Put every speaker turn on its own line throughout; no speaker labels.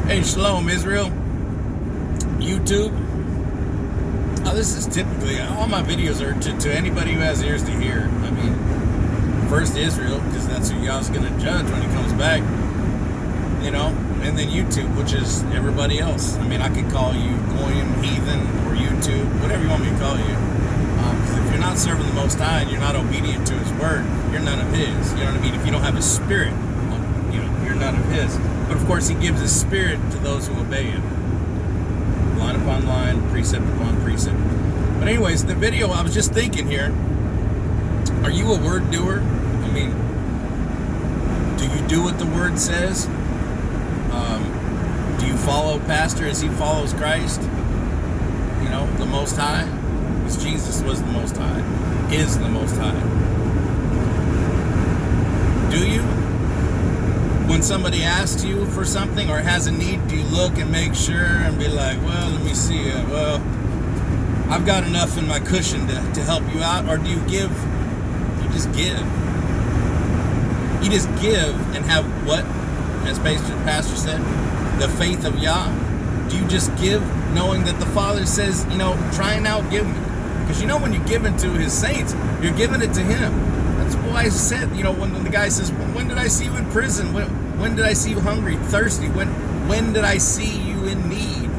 Hey, Shalom, Israel. YouTube. Oh, this is typically, all my videos are to anybody who has ears to hear. I mean, first Israel, because that's who Yah's going to judge when he comes back. You know, and then YouTube, which is everybody else. I mean, I could call you Goyim, Heathen, or YouTube, whatever you want me to call you. Because if you're not serving the Most High and you're not obedient to His Word, you're none of His. You know what I mean? If you don't have His Spirit, you know, you're none of His. But of course, He gives His Spirit to those who obey Him. Line upon line, precept upon precept. But anyways, the video, I was just thinking here, are you a word doer? I mean, do you do what the Word says? Do you follow Pastor as he follows Christ? You know, the Most High? Because Jesus was the Most High, is the Most High. Do you? When somebody asks you for something or has a need, do you look and make sure and be like, well, let me see it. Well, I've got enough in my cushion to help you out. Or do you give? You just give. You just give and have what? As Pastor said, the faith of Yah. Do you just give knowing that the Father says, you know, try and outgive me? Because you know when you give into His saints, you're giving it to Him. That's why I said, you know, when the guy says, when did I see you in prison? When did I see you hungry, thirsty? When did I see you in need?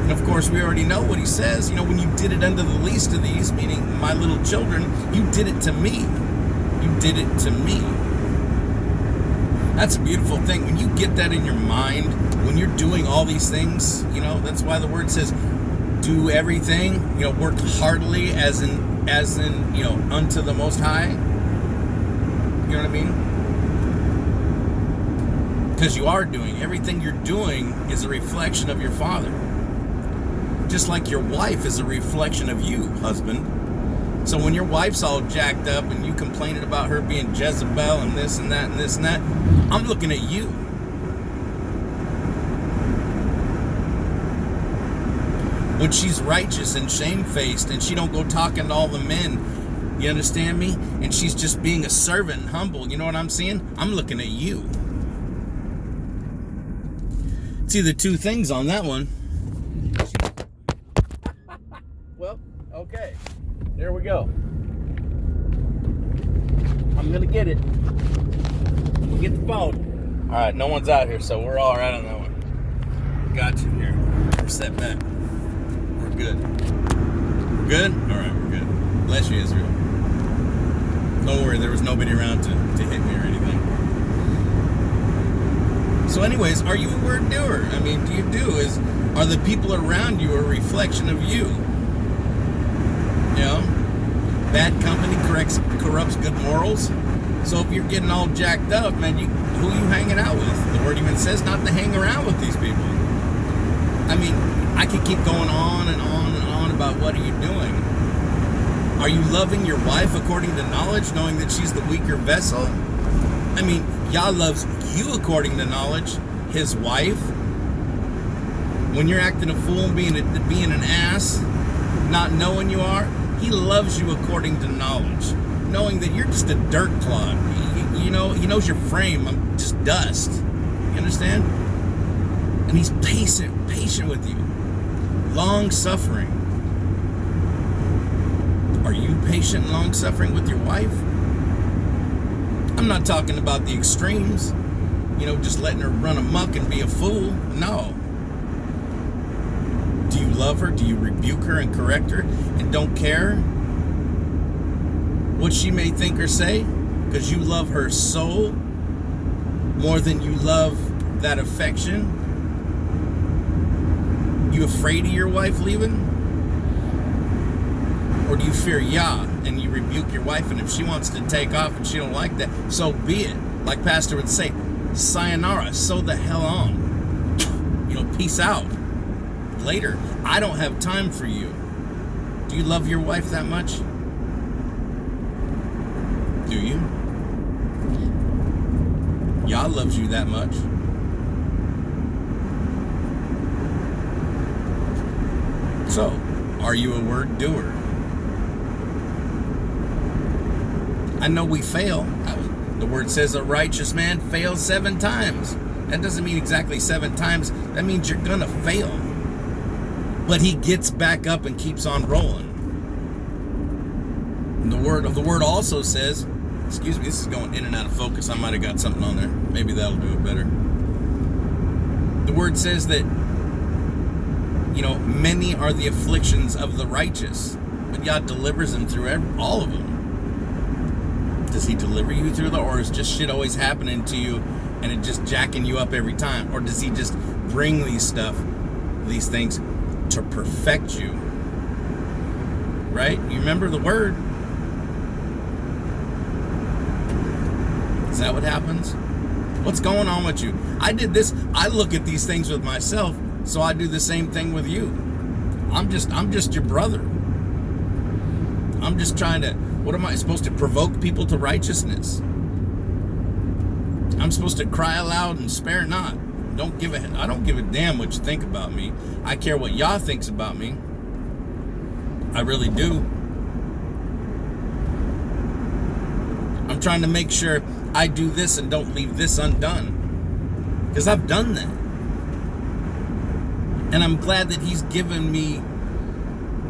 And of course, we already know what He says. You know, when you did it unto the least of these, meaning my little children, you did it to me. You did it to me. That's a beautiful thing. When you get that in your mind, when you're doing all these things, you know, that's why the Word says, do everything, you know, work heartily as in, you know, unto the Most High. You know what I mean? Because you are doing, everything you're doing is a reflection of your Father. Just like your wife is a reflection of you, husband. So when your wife's all jacked up and you complaining about her being Jezebel and this and that and this and that, I'm looking at you. When she's righteous and shamefaced and she don't go talking to all the men, you understand me? And she's just being a servant and humble, you know what I'm saying? I'm looking at you. See the two things on that one. Well, okay. There we go. I'm gonna get it. We'll get the phone. All right, no one's out here, so we're all right on that one. Got you here. We're set back. We're good. We're good? All right, we're good. Bless you, Israel. Don't worry, there was nobody around to hit me or anything. So anyways, are you a word doer? I mean, are the people around you a reflection of you? You know, bad company corrupts good morals. So if you're getting all jacked up, man, who are you hanging out with? The Word even says not to hang around with these people. I mean, I could keep going on and on and on about what are you doing. Are you loving your wife according to knowledge, knowing that she's the weaker vessel? I mean, Yah loves you according to knowledge, His wife. When you're acting a fool and being an ass, not knowing you are, He loves you according to knowledge, knowing that you're just a dirt clod. You know, He knows your frame. I'm just dust. You understand? And He's patient with you. Long-suffering. Are you patient and long-suffering with your wife? I'm not talking about the extremes. You know, just letting her run amok and be a fool. No. Do you love her? Do you rebuke her and correct her and don't care what she may think or say? Because you love her soul more than you love that affection? You afraid of your wife leaving? Or do you fear Yah and you rebuke your wife, and if she wants to take off and she don't like that, so be it. Like Pastor would say, sayonara, so the hell on. You know, peace out. Later. I don't have time for you. Do you love your wife that much? Do you? Yah loves you that much. So, are you a word doer? I know we fail. The word says a righteous man fails 7 times. That doesn't mean exactly 7 times. That means you're gonna fail. But he gets back up and keeps on rolling. And the word also says, excuse me, this is going in and out of focus. I might have got something on there. Maybe that'll do it better. The word says that, many are the afflictions of the righteous, but God delivers them through all of them. Does he deliver you through or is just shit always happening to you and it just jacking you up every time? Or does he just bring these things to perfect you? Right? You remember the word. Is that what happens? What's going on with you? I look at these things with myself, so I do the same thing with you. I'm just your brother. I'm just trying to, what am I supposed to provoke people to righteousness? I'm supposed to cry aloud and spare not. I don't give a damn what you think about me. I care what Yah thinks about me. I really do. I'm trying to make sure I do this and don't leave this undone. Because I've done that. And I'm glad that he's given me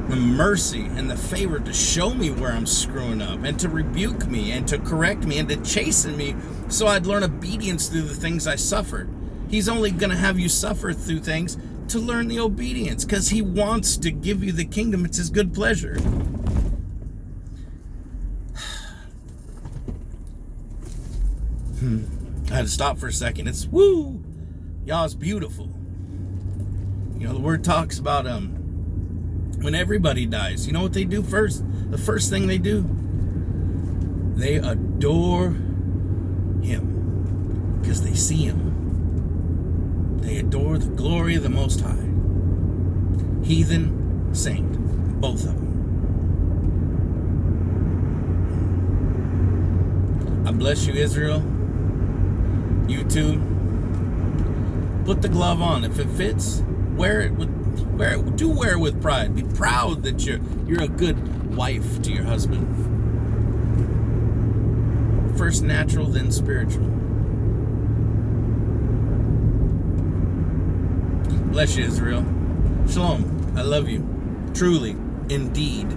the mercy and the favor to show me where I'm screwing up and to rebuke me and to correct me and to chasten me so I'd learn obedience through the things I suffered. He's only going to have you suffer through things to learn the obedience because he wants to give you the kingdom. It's his good pleasure. I had to stop for a second. It's woo! Y'all, it's beautiful. The word talks about when everybody dies, you know what they do first? The first thing they do? They adore him because they see him. They adore the glory of the Most High. Heathen, saint, both of them. I bless you, Israel. You too. Put the glove on. If it fits, wear it with pride. Be proud that you're a good wife to your husband. First natural, then spiritual. Bless you, Israel. Shalom. I love you. Truly, indeed.